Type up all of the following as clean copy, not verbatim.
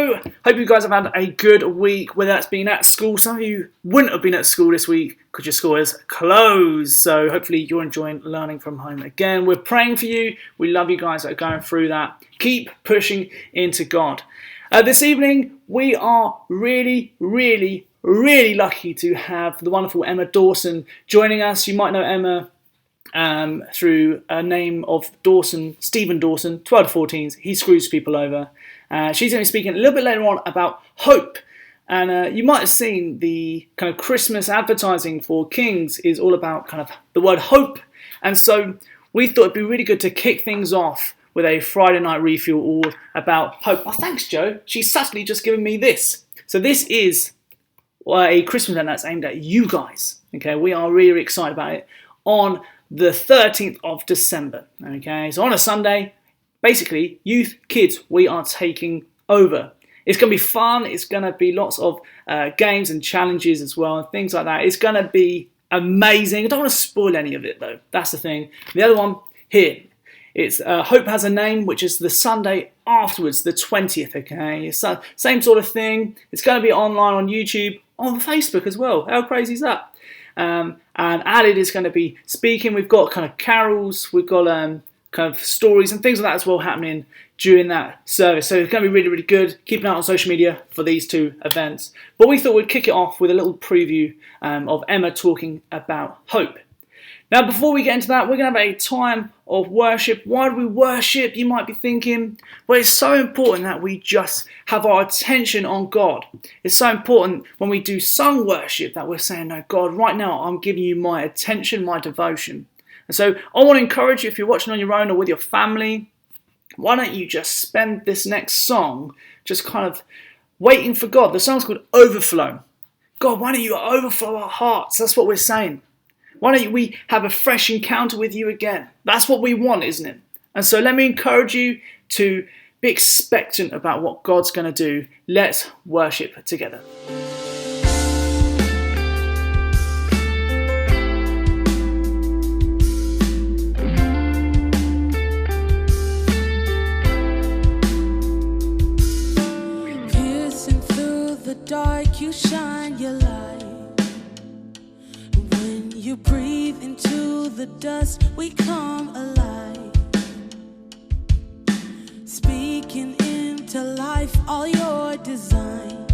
So, hope you guys have had a good week, whether that's been at school. Some of you wouldn't have been at school this week because your school is closed. So, hopefully you're enjoying learning from home again. We're praying for you. We love you guys that are going through that. Keep pushing into God. This evening, we are really lucky to have the wonderful Emma Dawson joining us. You might know Emma through a name of Dawson, Stephen Dawson, 12 to 14s. He screws people over. She's going to be speaking a little bit later on about hope. And you might have seen the kind of Christmas advertising for Kings is all about kind of the word hope. And so we thought it'd be really good to kick things off with a Friday night refuel all about hope. Oh, thanks, Joe. She's subtly just given me this. So this is a Christmas event that's aimed at you guys. Okay, we are really excited about it on the 13th of December. Okay, so on a Sunday, basically, youth, kids, we are taking over. It's going to be fun. It's going to be lots of games and challenges as well and things like that. It's going to be amazing. I don't want to spoil any of it, though. That's the thing. The other one here, it's Hope Has a Name, which is the Sunday afterwards, the 20th, okay? So same sort of thing. It's going to be online on YouTube, on Facebook as well. How crazy is that? And Alid is going to be speaking. We've got kind of carols. We've got kind of stories and things like that as well happening during that service. So it's going to be really good. Keep an eye on social media for these two events. But we thought we'd kick it off with a little preview of Emma talking about hope. Now, before we get into that, we're going to have a time of worship. Why do we worship? You might be thinking, well, it's so important that we just have our attention on God. It's so important when we do sung worship that we're saying, no, God, right now I'm giving you my attention, my devotion. And so I want to encourage you, if you're watching on your own or with your family, why don't you just spend this next song just kind of waiting for God. The song's called Overflow. God, why don't you overflow our hearts? That's what we're saying. Why don't we have a fresh encounter with you again? That's what we want, isn't it? And so let me encourage you to be expectant about what God's going to do. Let's worship together. Piercing through the dark, you shine your light. You breathe into the dust, we come alive. Speaking into life all your design.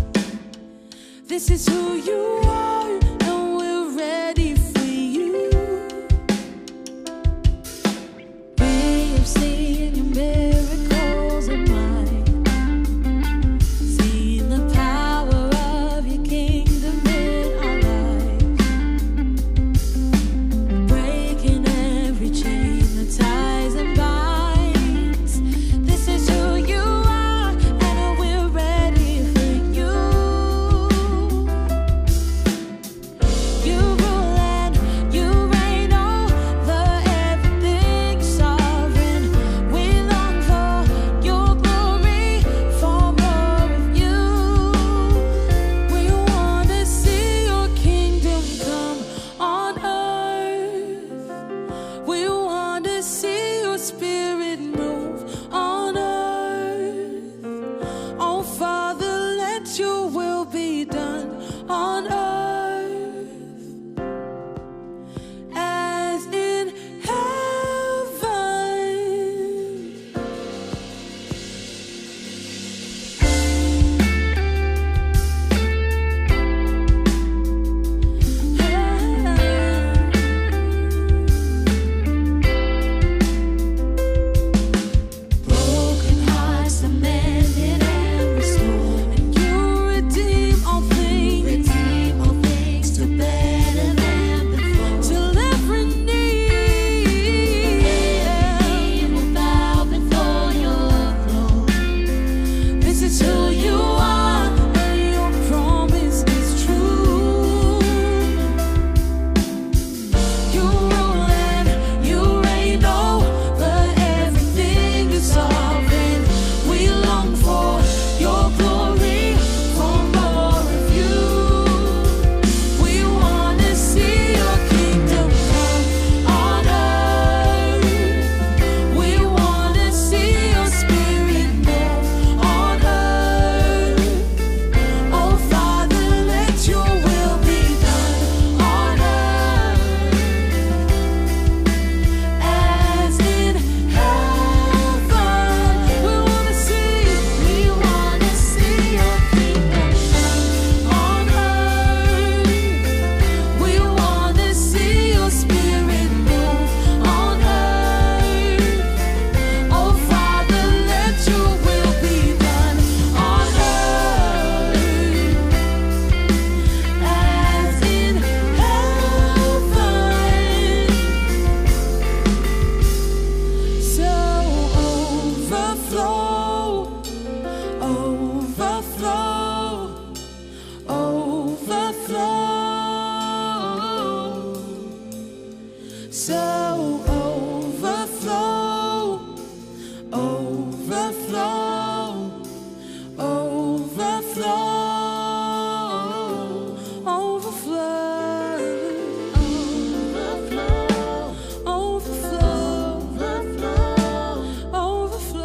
This is who you are, and we're ready for you. We have seen your miracles of mine. Seen the power of your kingdom in our lives. Breaking every chain that ties and binds. This is who you are, and we're ready for you. You rule and you reign over everything sovereign. We long for your glory, for more of you. We want to see your kingdom come on earth. We want to see your spirit move on earth. Oh, Father, let your will be done on earth as in heaven. Broken hearts amended and restored, and you redeem all things. overflow, overflow. So overflow, overflow, overflow, overflow, overflow, overflow,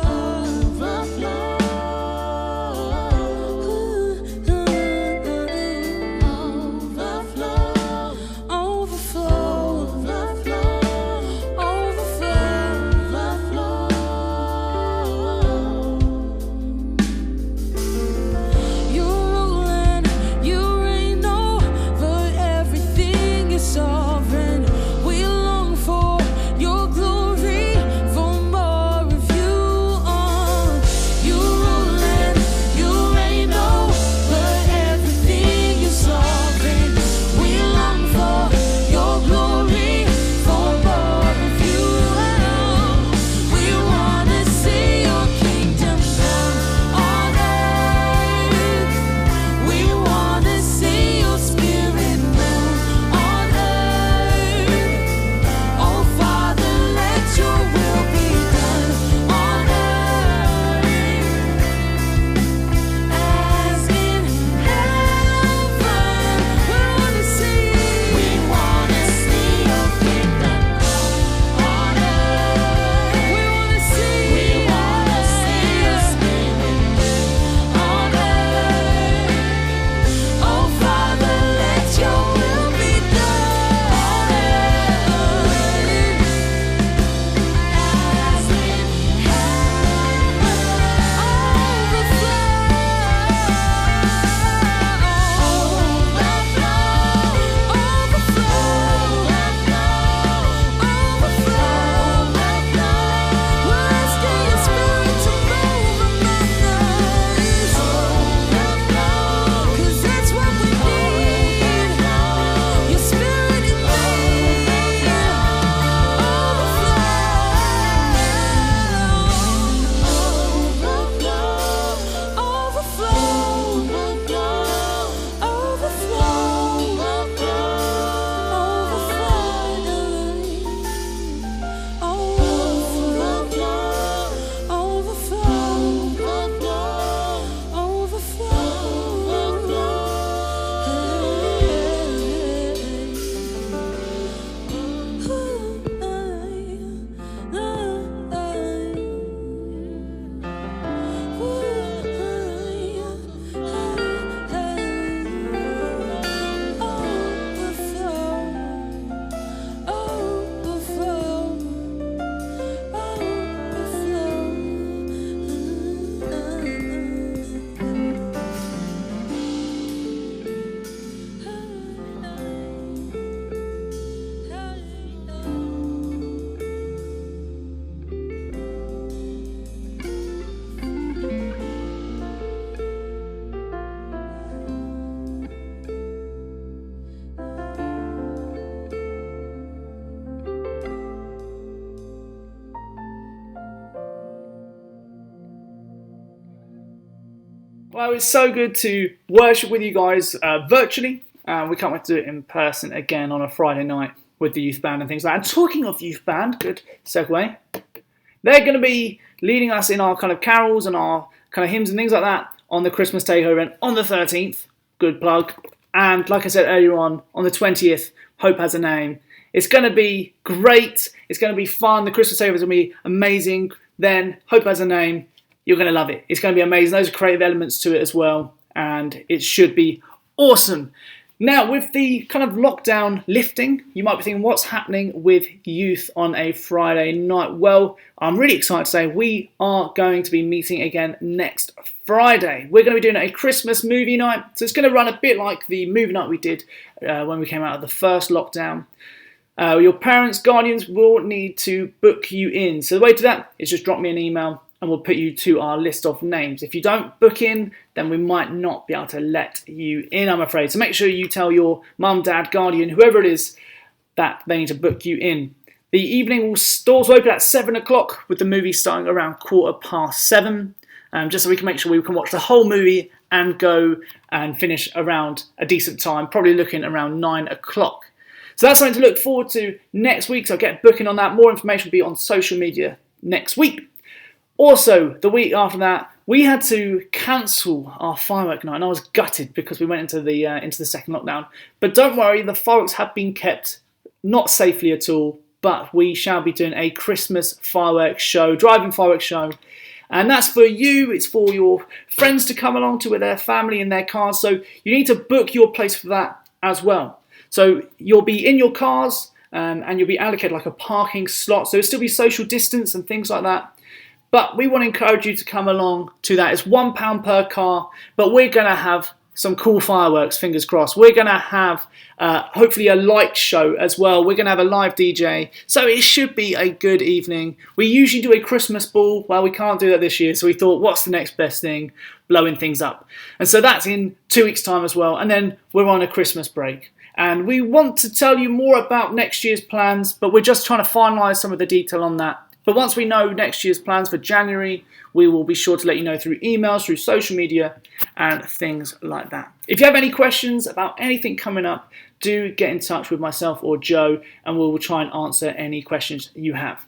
Well, it's so good to worship with you guys virtually. We can't wait to do it in person again on a Friday night with the youth band and things like that. And talking of youth band, good segue, they're going to be leading us in our kind of carols and our kind of hymns and things like that on the Christmas Takeover event on the 13th. Good plug. And like I said earlier on the 20th, Hope Has a Name. It's going to be great. It's going to be fun. The Christmas Takeover is going to be amazing. Then Hope Has a Name. You're going to love it. It's going to be amazing. Those are creative elements to it as well. And it should be awesome. Now, with the kind of lockdown lifting, you might be thinking, what's happening with youth on a Friday night? Well, I'm really excited to say we are going to be meeting again next Friday. We're going to be doing a Christmas movie night. So it's going to run a bit like the movie night we did when we came out of the first lockdown. Your parents, guardians will need to book you in. So the way to that is just drop me an email and we'll put you to our list of names. If you don't book in, then we might not be able to let you in, I'm afraid. So make sure you tell your mum, dad, guardian, whoever it is, that they need to book you in. The evening stores will open at 7 o'clock with the movie starting around 7:15. just so we can make sure we can watch the whole movie and go and finish around a decent time, probably looking around 9 o'clock. So that's something to look forward to next week. So get booking on that. More information will be on social media next week. Also, the week after that, we had to cancel our firework night, and I was gutted because we went into the second lockdown. But don't worry, the fireworks have been kept not safely at all. But we shall be doing a Christmas fireworks show, driving fireworks show. And that's for you, it's for your friends to come along to with their family in their cars. So you need to book your place for that as well. So you'll be in your cars and you'll be allocated like a parking slot. So it'll still be social distance and things like that. But we want to encourage you to come along to that. It's £1 per car, but we're going to have some cool fireworks, fingers crossed. We're going to have hopefully a light show as well. We're going to have a live DJ. So it should be a good evening. We usually do a Christmas ball. Well, we can't do that this year. So we thought, what's the next best thing? Blowing things up. And so that's in 2 weeks' time as well. And then we're on a Christmas break. And we want to tell you more about next year's plans, but we're just trying to finalise some of the detail on that. But once we know next year's plans for January, we will be sure to let you know through emails, through social media, and things like that. If you have any questions about anything coming up, do get in touch with myself or Joe, and we will try and answer any questions you have.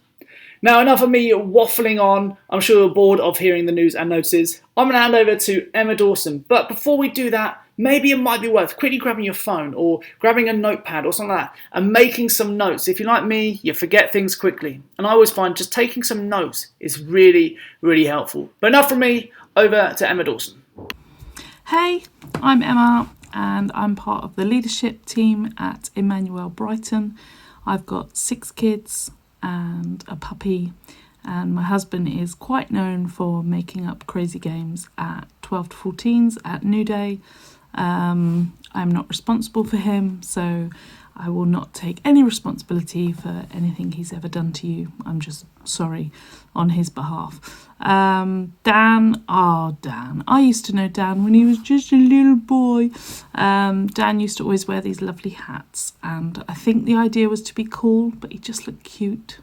Now, enough of me waffling on. I'm sure you're bored of hearing the news and notices. I'm going to hand over to Emma Dawson. But before we do that, maybe it might be worth quickly grabbing your phone or grabbing a notepad or something like that and making some notes. If you're like me, you forget things quickly. And I always find just taking some notes is really, really helpful. But enough from me, over to Emma Dawson. Hey, I'm Emma and I'm part of the leadership team at Emmanuel Brighton. I've got 6 kids and a puppy, and my husband is quite known for making up crazy games at 12 to 14s at New Day. I'm not responsible for him, so I will not take any responsibility for anything he's ever done to you. I'm just sorry on his behalf. Dan, I used to know Dan when he was just a little boy. Dan used to always wear these lovely hats, and I think the idea was to be cool, but he just looked cute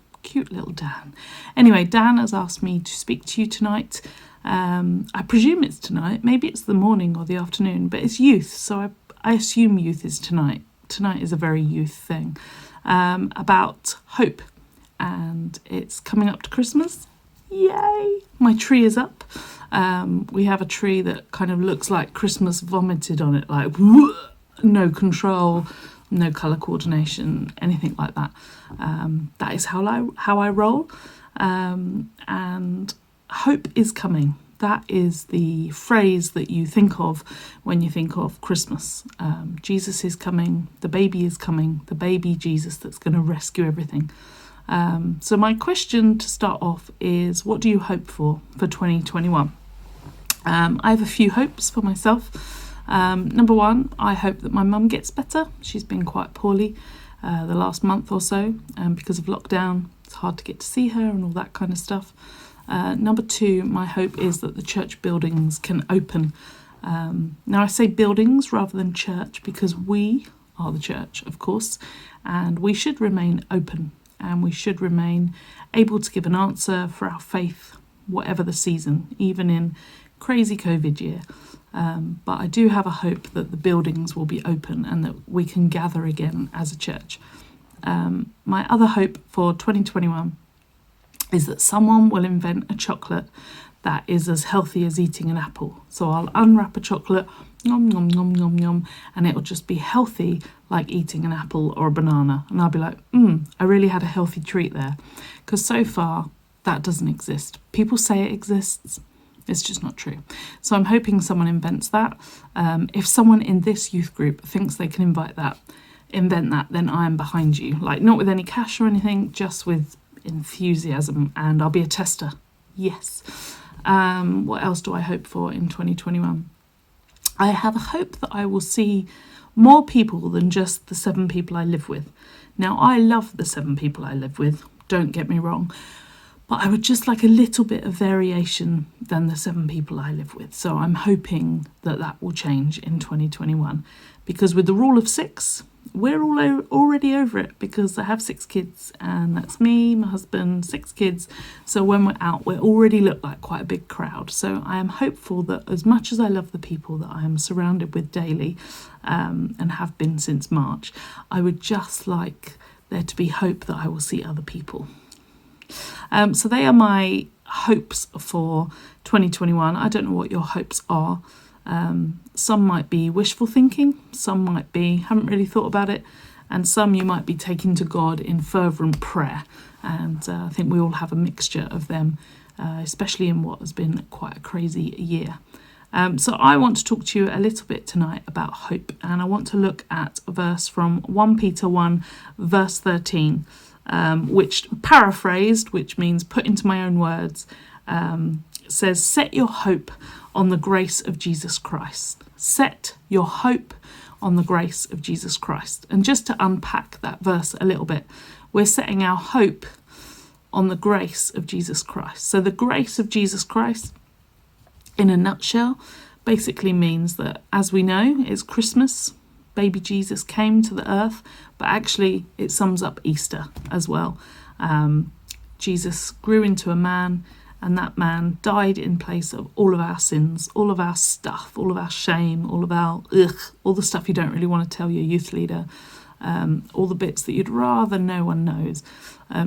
little Dan. Anyway, Dan has asked me to speak to you tonight. I presume it's tonight, maybe it's the morning or the afternoon, but it's youth, so I assume youth is tonight. Tonight is a very youth thing, about hope, and it's coming up to Christmas. Yay! My tree is up. We have a tree that kind of looks like Christmas vomited on it, like no control, no colour coordination, anything like that. That is how I roll, and hope is coming. That is the phrase that you think of when you think of Christmas. Jesus is coming, the baby is coming, the baby Jesus that's going to rescue everything. So my question to start off is, what do you hope for 2021? I have a few hopes for myself. Number one, I hope that my mum gets better. She's been quite poorly the last month or so because of lockdown. It's hard to get to see her and all that kind of stuff. Number two, my hope is that the church buildings can open. Now I say buildings rather than church because we are the church, of course, and we should remain open and we should remain able to give an answer for our faith, whatever the season, even in crazy COVID year. But I do have a hope that the buildings will be open and that we can gather again as a church. My other hope for 2021 is that someone will invent a chocolate that is as healthy as eating an apple. So I'll unwrap a chocolate, nom, nom, nom, nom, nom, and it'll just be healthy like eating an apple or a banana. And I'll be like, I really had a healthy treat there. Because so far, that doesn't exist. People say it exists. It's just not true. So I'm hoping someone invents that. If someone in this youth group thinks they can invent that, then I am behind you. Like, not with any cash or anything, just with enthusiasm, and I'll be a tester. Yes. What else do I hope for in 2021? I have a hope that I will see more people than just the 7 people I live with. Now, I love the 7 people I live with, don't get me wrong, but I would just like a little bit of variation than the 7 people I live with. So I'm hoping that will change in 2021, because with the rule of 6, we're already over it because I have 6 kids, and that's me, my husband, 6 kids. So when we're out, we already look like quite a big crowd. So I am hopeful that as much as I love the people that I am surrounded with daily, and have been since March, I would just like there to be hope that I will see other people. So they are my hopes for 2021. I don't know what your hopes are. Some might be wishful thinking, some might be haven't really thought about it, and some you might be taking to God in fervent prayer. And I think we all have a mixture of them, especially in what has been quite a crazy year. So I want to talk to you a little bit tonight about hope, and I want to look at a verse from 1 Peter 1 verse 13, which paraphrased, which means put into my own words, says, set your hope on the grace of Jesus Christ. Set your hope on the grace of Jesus Christ. And just to unpack that verse a little bit, we're setting our hope on the grace of Jesus Christ. So the grace of Jesus Christ, in a nutshell, basically means that, as we know, it's Christmas. Baby Jesus came to the earth, but actually it sums up Easter as well. Jesus grew into a man, and that man died in place of all of our sins, all of our stuff, all of our shame, all of our all the stuff you don't really want to tell your youth leader, all the bits that you'd rather no one knows.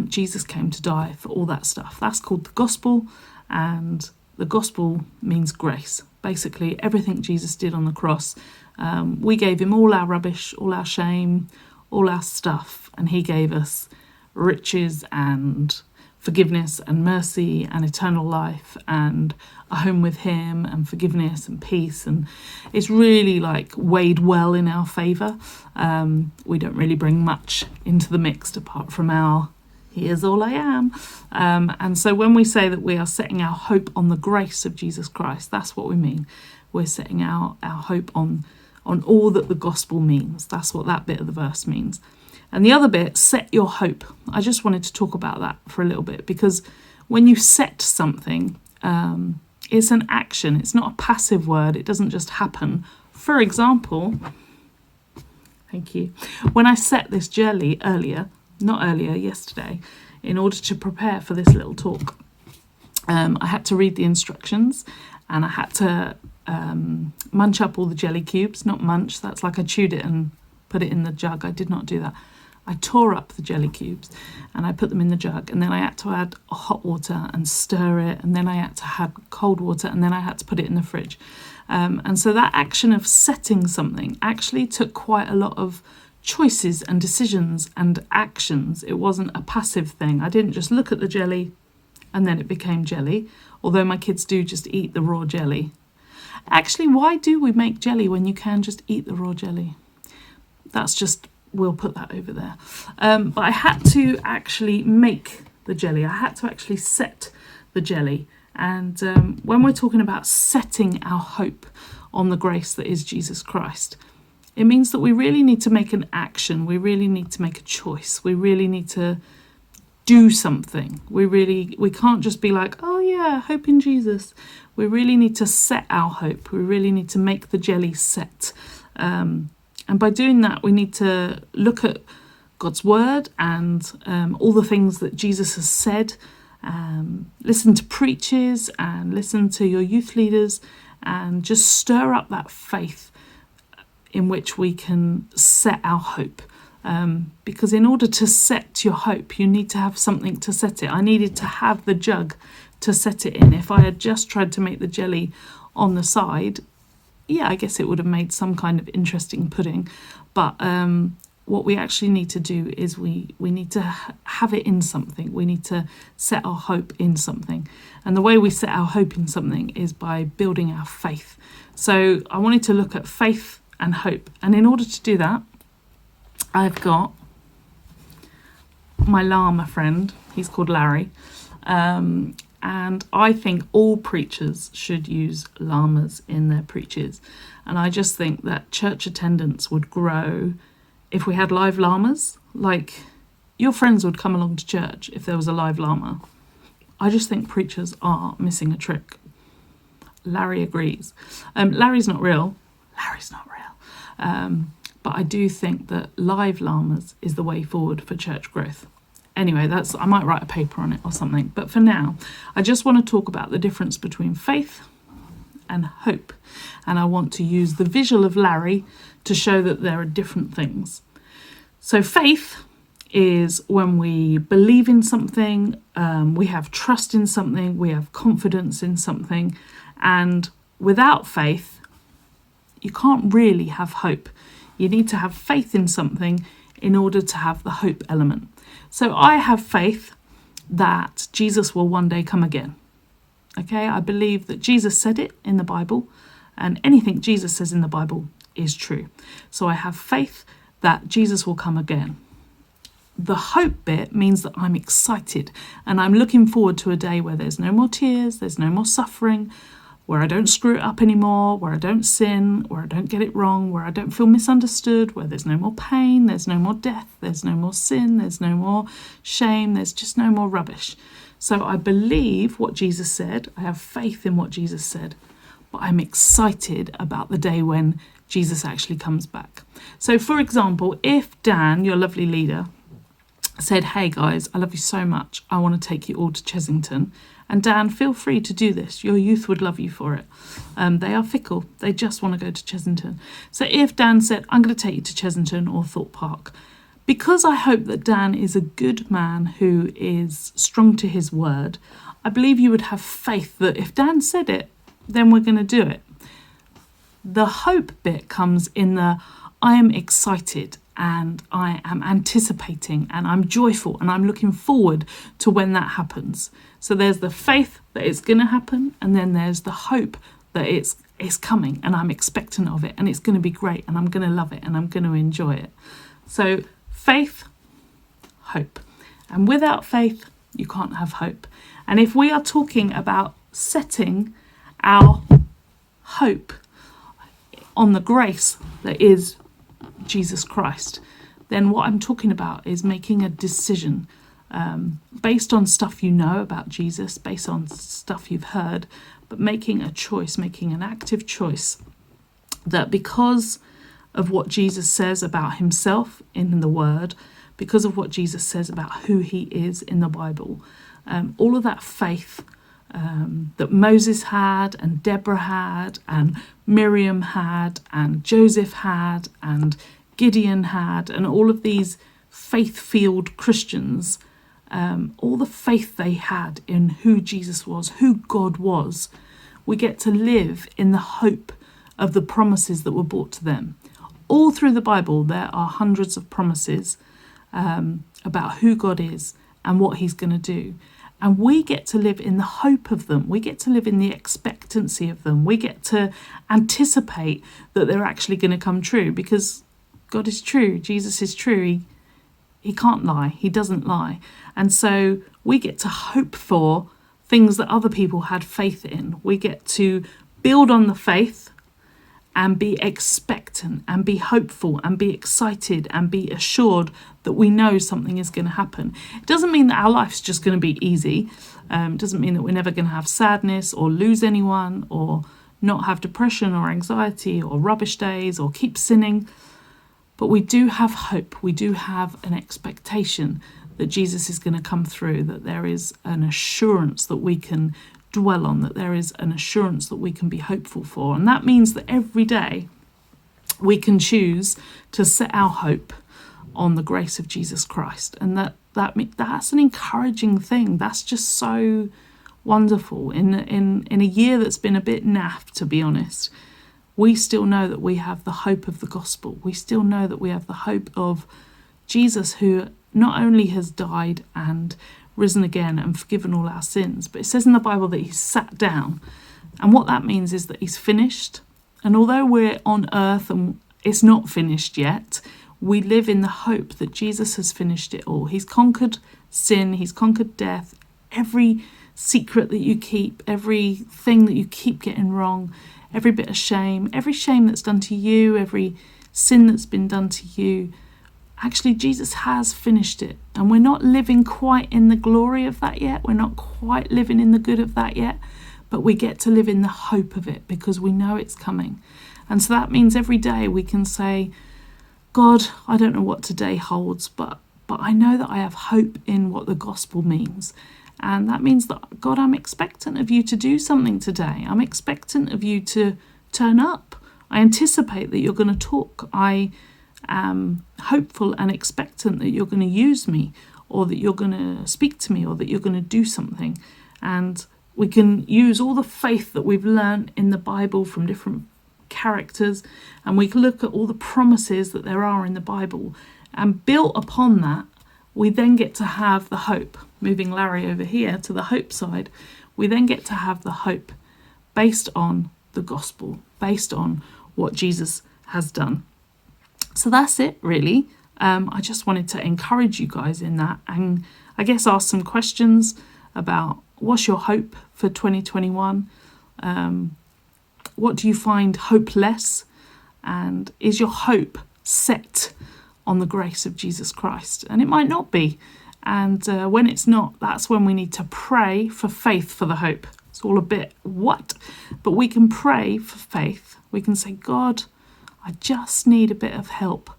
Jesus came to die for all that stuff. That's called the gospel, and the gospel means grace. Basically, everything Jesus did on the cross, we gave him all our rubbish, all our shame, all our stuff, and he gave us riches and forgiveness and mercy and eternal life and a home with him and forgiveness and peace. And it's really like weighed well in our favour. We don't really bring much into the mix apart from our here's all I am. And so when we say that we are setting our hope on the grace of Jesus Christ, that's what we mean. We're setting our hope on all that the gospel means. That's what that bit of the verse means. And the other bit, set your hope. I just wanted to talk about that for a little bit, because when you set something, it's an action. It's not a passive word. It doesn't just happen. For example, thank you. When I set this jelly yesterday, in order to prepare for this little talk, I had to read the instructions, and I had to munch up all the jelly cubes. Not munch, that's like I chewed it and put it in the jug. I did not do that. I tore up the jelly cubes and I put them in the jug, and then I had to add hot water and stir it, and then I had to add cold water, and then I had to put it in the fridge. And so that action of setting something actually took quite a lot of choices and decisions and actions. It wasn't a passive thing. I didn't just look at the jelly and then it became jelly, although my kids do just eat the raw jelly. Actually, why do we make jelly when you can just eat the raw jelly? That's just, we'll put that over there. But I had to actually make the jelly. I had to actually set the jelly. And when we're talking about setting our hope on the grace that is Jesus Christ, it means that we really need to make an action. We really need to make a choice. We really need to do something. We can't just be like, oh yeah, hope in Jesus. We really need to set our hope. We really need to make the jelly set. And by doing that, we need to look at God's word and all the things that Jesus has said. Listen to preachers and listen to your youth leaders, and just stir up that faith in which we can set our hope. Because in order to set your hope, you need to have something to set it. I needed to have the jug to set it in. If I had just tried to make the jelly on the side, yeah, I guess it would have made some kind of interesting pudding. But what we actually need to do is we need to have it in something. We need to set our hope in something. And the way we set our hope in something is by building our faith. So I wanted to look at faith and hope. And in order to do that, I've got my llama friend. He's called Larry. And I think all preachers should use llamas in their preaches. And I just think that church attendance would grow if we had live llamas. Like, your friends would come along to church if there was a live llama. I just think preachers are missing a trick. Larry agrees. Larry's not real. But I do think that live llamas is the way forward for church growth. Anyway, I might write a paper on it or something. But for now, I just want to talk about the difference between faith and hope. And I want to use the visual of Larry to show that there are different things. So faith is when we believe in something, we have trust in something, we have confidence in something. And without faith, you can't really have hope. You need to have faith in something in order to have the hope element. So I have faith that Jesus will one day come again. Okay, I believe that Jesus said it in the Bible, and anything Jesus says in the Bible is true. So I have faith that Jesus will come again. The hope bit means that I'm excited and I'm looking forward to a day where there's no more tears, there's no more suffering, where I don't screw it up anymore, where I don't sin, where I don't get it wrong, where I don't feel misunderstood, where there's no more pain, there's no more death, there's no more sin, there's no more shame, there's just no more rubbish. So I believe what Jesus said, I have faith in what Jesus said, but I'm excited about the day when Jesus actually comes back. So for example, if Dan, your lovely leader, said, hey guys, I love you so much, I want to take you all to Chesington, and Dan, feel free to do this. Your youth would love you for it. They are fickle. They just want to go to Chesington. So if Dan said, I'm going to take you to Chesington or Thorpe Park, because I hope that Dan is a good man who is strong to his word, I believe you would have faith that if Dan said it, then we're going to do it. The hope bit comes in the I am excited and I am anticipating and I'm joyful and I'm looking forward to when that happens. So there's the faith that it's going to happen, and then there's the hope that it's coming and I'm expectant of it and it's going to be great and I'm going to love it and I'm going to enjoy it. So faith, hope. And without faith, you can't have hope. And if we are talking about setting our hope on the grace that is Jesus Christ, then what I'm talking about is making a decision based on stuff you know about Jesus, based on stuff you've heard, but making a choice, making an active choice that because of what Jesus says about himself in the Word, because of what Jesus says about who he is in the Bible, all of that faith that Moses had and Deborah had and Miriam had and Joseph had and Gideon had and all of these faith-filled Christians, all the faith they had in who Jesus was, who God was, we get to live in the hope of the promises that were brought to them. All through the Bible there are hundreds of promises about who God is and what he's going to do. And we get to live in the hope of them. We get to live in the expectancy of them. We get to anticipate that they're actually going to come true because God is true. Jesus is true. He can't lie. He doesn't lie. And so we get to hope for things that other people had faith in. We get to build on the faith and be expectant and be hopeful and be excited and be assured that we know something is going to happen. It doesn't mean that our life's just going to be easy. It doesn't mean that we're never going to have sadness or lose anyone or not have depression or anxiety or rubbish days or keep sinning. But we do have hope. We do have an expectation that Jesus is going to come through, that there is an assurance that we can dwell on, that there is an assurance that we can be hopeful for. And that means that every day we can choose to set our hope on the grace of Jesus Christ. And that's an encouraging thing. That's just so wonderful. In a year that's been a bit naff, to be honest, we still know that we have the hope of the gospel. We still know that we have the hope of Jesus, who not only has died and risen again and forgiven all our sins, but it says in the Bible that he's sat down. And what that means is that he's finished. And although we're on earth and it's not finished yet, we live in the hope that Jesus has finished it all. He's conquered sin, he's conquered death, every secret that you keep, everything that you keep getting wrong, every bit of shame, every shame that's done to you, every sin that's been done to you. Actually, Jesus has finished it, and we're not living quite in the glory of that yet. We're not quite living in the good of that yet, but we get to live in the hope of it because we know it's coming. And so that means every day we can say, God, I don't know what today holds, but I know that I have hope in what the gospel means. And that means that, God, I'm expectant of you to do something today. I'm expectant of you to turn up. I anticipate that you're going to talk. I am hopeful and expectant that you're going to use me, or that you're going to speak to me, or that you're going to do something. And we can use all the faith that we've learned in the Bible from different characters, and we can look at all the promises that there are in the Bible, and built upon that, we then get to have the hope. Moving Larry over here to the hope side, we then get to have the hope based on the gospel, based on what Jesus has done. So that's it, really. I just wanted to encourage you guys in that, and I guess ask some questions about what's your hope for 2021. What do you find hopeless? And is your hope set on the grace of Jesus Christ? And it might not be. And when it's not, that's when we need to pray for faith for the hope. It's all a bit what? But we can pray for faith. We can say, God, I just need a bit of help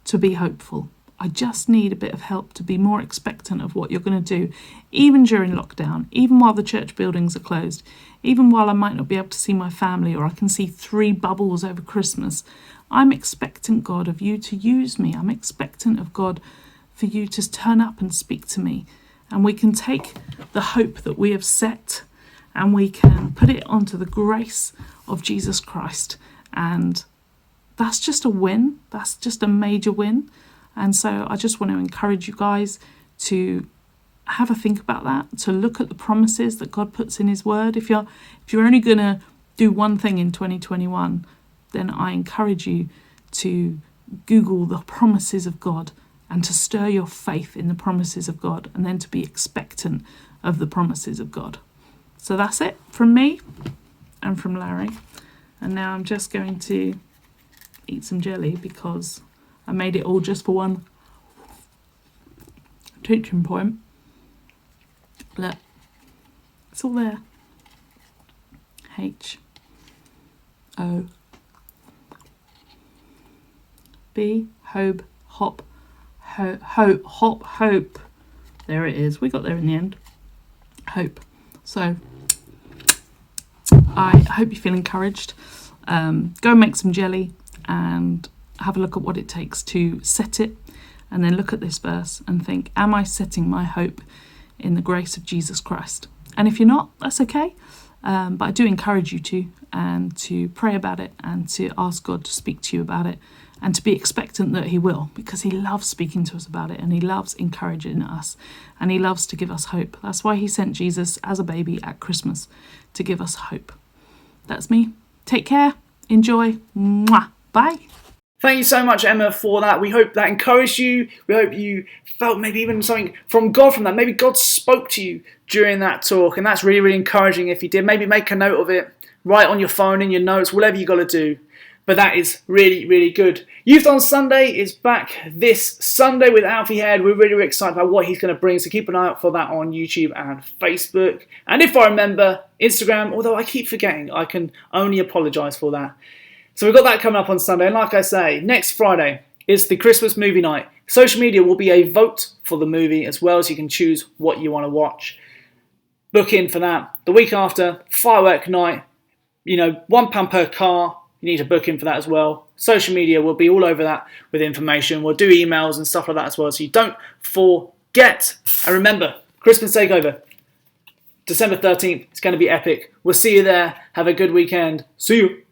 to be hopeful. I just need a bit of help to be more expectant of what you're going to do, even during lockdown, even while the church buildings are closed, even while I might not be able to see my family, or I can see 3 bubbles over Christmas. I'm expectant, God, of you to use me. I'm expectant of God for you to turn up and speak to me. And we can take the hope that we have set and we can put it onto the grace of Jesus Christ. And that's just a win. That's just a major win. And so I just want to encourage you guys to have a think about that, to look at the promises that God puts in his word. If you're only going to do one thing in 2021, then I encourage you to Google the promises of God and to stir your faith in the promises of God, and then to be expectant of the promises of God. So that's it from me and from Larry. And now I'm just going to eat some jelly because I made it all just for one teaching point. Look, it's all there. H-O-B, hope, hop, hope. There it is. We got there in the end. Hope. So I hope you feel encouraged. Go and make some jelly and have a look at what it takes to set it, and then look at this verse and think, am I setting my hope in the grace of Jesus Christ? And if you're not, that's okay. But I do encourage you to, and to pray about it, and to ask God to speak to you about it, and to be expectant that he will, because he loves speaking to us about it, and he loves encouraging us, and he loves to give us hope. That's why he sent Jesus as a baby at Christmas, to give us hope. That's me. Take care. Enjoy. Mwah. Bye. Thank you so much, Emma, for that. We hope that encouraged you. We hope you felt maybe even something from God from that. Maybe God spoke to you during that talk, and that's really, really encouraging if you did. Maybe make a note of it, write on your phone, in your notes, whatever you got to do. But that is really, really good. Youth on Sunday is back this Sunday with Alfie Head. We're really, really excited about what he's going to bring, so keep an eye out for that on YouTube and Facebook. And if I remember, Instagram, although I keep forgetting, I can only apologise for that. So we've got that coming up on Sunday. And like I say, next Friday is the Christmas movie night. Social media will be a vote for the movie as well, so you can choose what you want to watch. Book in for that. The week after, firework night, £1 per car. You need to book in for that as well. Social media will be all over that with information. We'll do emails and stuff like that as well, so you don't forget. And remember, Christmas Takeover, December 13th. It's going to be epic. We'll see you there. Have a good weekend. See you.